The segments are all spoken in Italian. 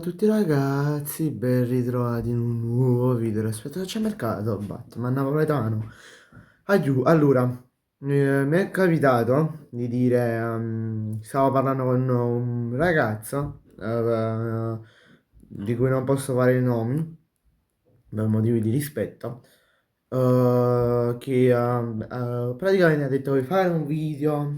Ciao a tutti ragazzi, ben ritrovati in un nuovo video. Aspetta, c'è mercato Batman napoletano. Allora, mi è capitato di dire, stavo parlando con un ragazzo di cui non posso fare i nomi per motivi di rispetto, che praticamente ha detto vuoi fare un video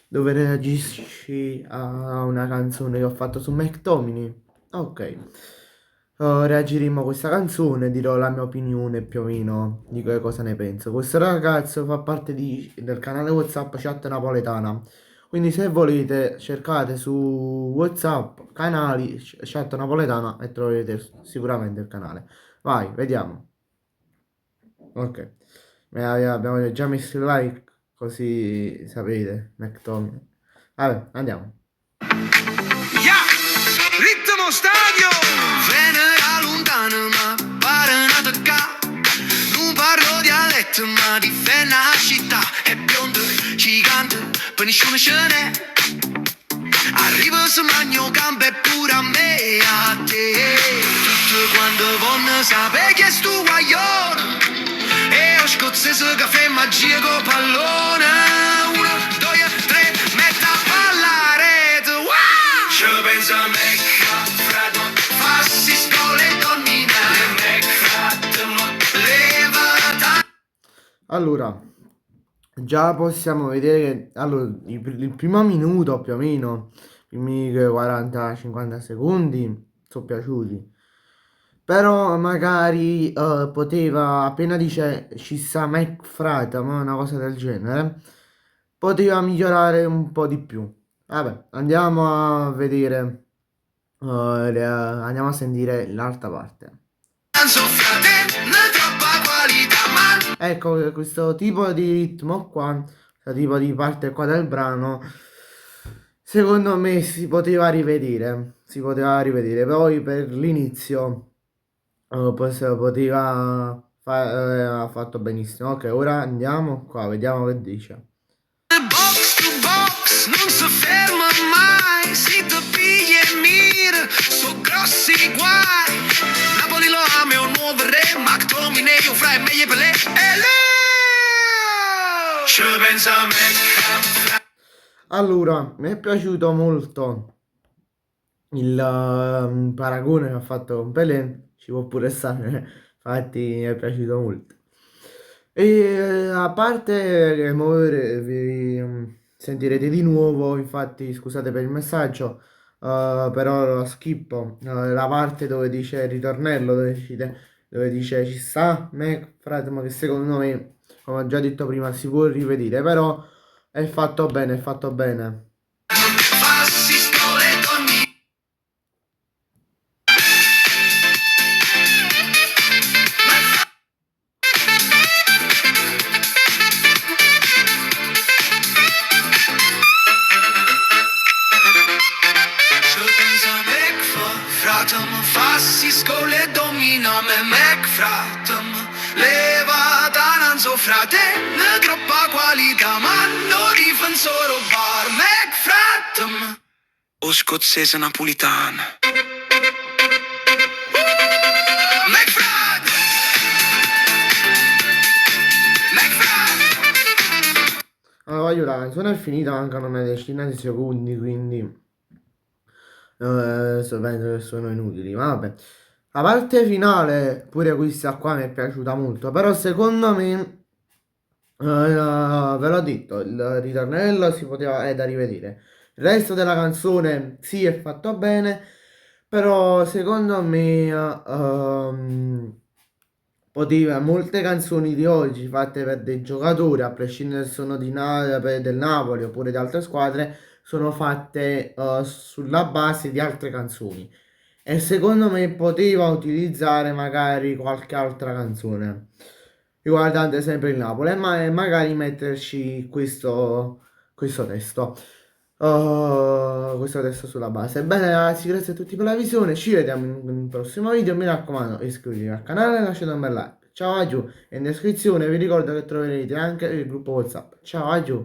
dove reagisci a una canzone che ho fatto su McTominay. Ok. Reagiremo a questa canzone, dirò la mia opinione più o meno di che cosa ne penso. Questo ragazzo fa parte del canale WhatsApp Chat Napoletana. Quindi se volete cercate su WhatsApp canali Chat Napoletana e troverete sicuramente il canale. Vai, vediamo. Ok. Abbiamo già messo il like così sapete. McTominay. Vabbè, andiamo. Yeah! Ritmo stadio! Venera lontana ma pare una tocca. Non parlo dialetto ma difenda la città. È biondo, gigante, per nessuno ce n'è. Arriva se magno campo e pure a me e a te. Tutto quando vogliono sapere che è sto guaglione. E ho scozzese caffè magia con pallone. 1, 2, 3, metta a rete. Wow! Ci pensa a me, freddo, fassi scole e dominare. Me, freddo, leva. Allora, già possiamo vedere che allora, il primo minuto più o meno, i primi 40-50 secondi sono piaciuti. Però magari poteva, appena dice ci sta McFrata, ma una cosa del genere, poteva migliorare un po' di più. Vabbè, andiamo a vedere, andiamo a sentire l'altra parte. Ecco, questo tipo di ritmo qua, questo tipo di parte qua del brano, secondo me si poteva rivedere, poi per l'inizio ha fatto benissimo. Ok, ora andiamo qua, vediamo che dice. Box to box, non si ferma mai, si ti piglia e mira, so grossi guai. Napoli lo ama, è un nuovo re, McTominay, io fra e meglio per lei. E lei ci pensa a me. Allora, mi è piaciuto molto il paragone che ha fatto con Pelé, ci può pure stare, infatti mi è piaciuto molto. E a parte che vi sentirete di nuovo, infatti scusate per il messaggio, però lo skippo, la parte dove dice il ritornello, dove dice ci sta, me, frate, ma che secondo me, come ho già detto prima, si può rivedere, però è fatto bene, è fatto bene. Fassi scole domina me McFratem leva dananzo frate ne groppa qualità ma no difensore bar McFratem o scozzese napolitana McFratem Allora, la canzone è finita, mancano una decina di secondi, quindi penso che sono inutili, ma vabbè. La parte finale, pure questa qua mi è piaciuta molto, però secondo me, ve l'ho detto, il ritornello si poteva, è da rivedere. Il resto della canzone sì, è fatto bene, però secondo me, molte canzoni di oggi fatte per dei giocatori, a prescindere se sono del Napoli oppure di altre squadre, sono fatte sulla base di altre canzoni. E secondo me poteva utilizzare magari qualche altra canzone riguardante sempre il Napoli, e magari metterci questo testo. Questo testo sulla base. Bene ragazzi, grazie a tutti per la visione. Ci vediamo in un prossimo video. Mi raccomando, iscrivetevi al canale e lasciate un bel like. Ciao a giù. E in descrizione vi ricordo che troverete anche il gruppo WhatsApp. Ciao a giù.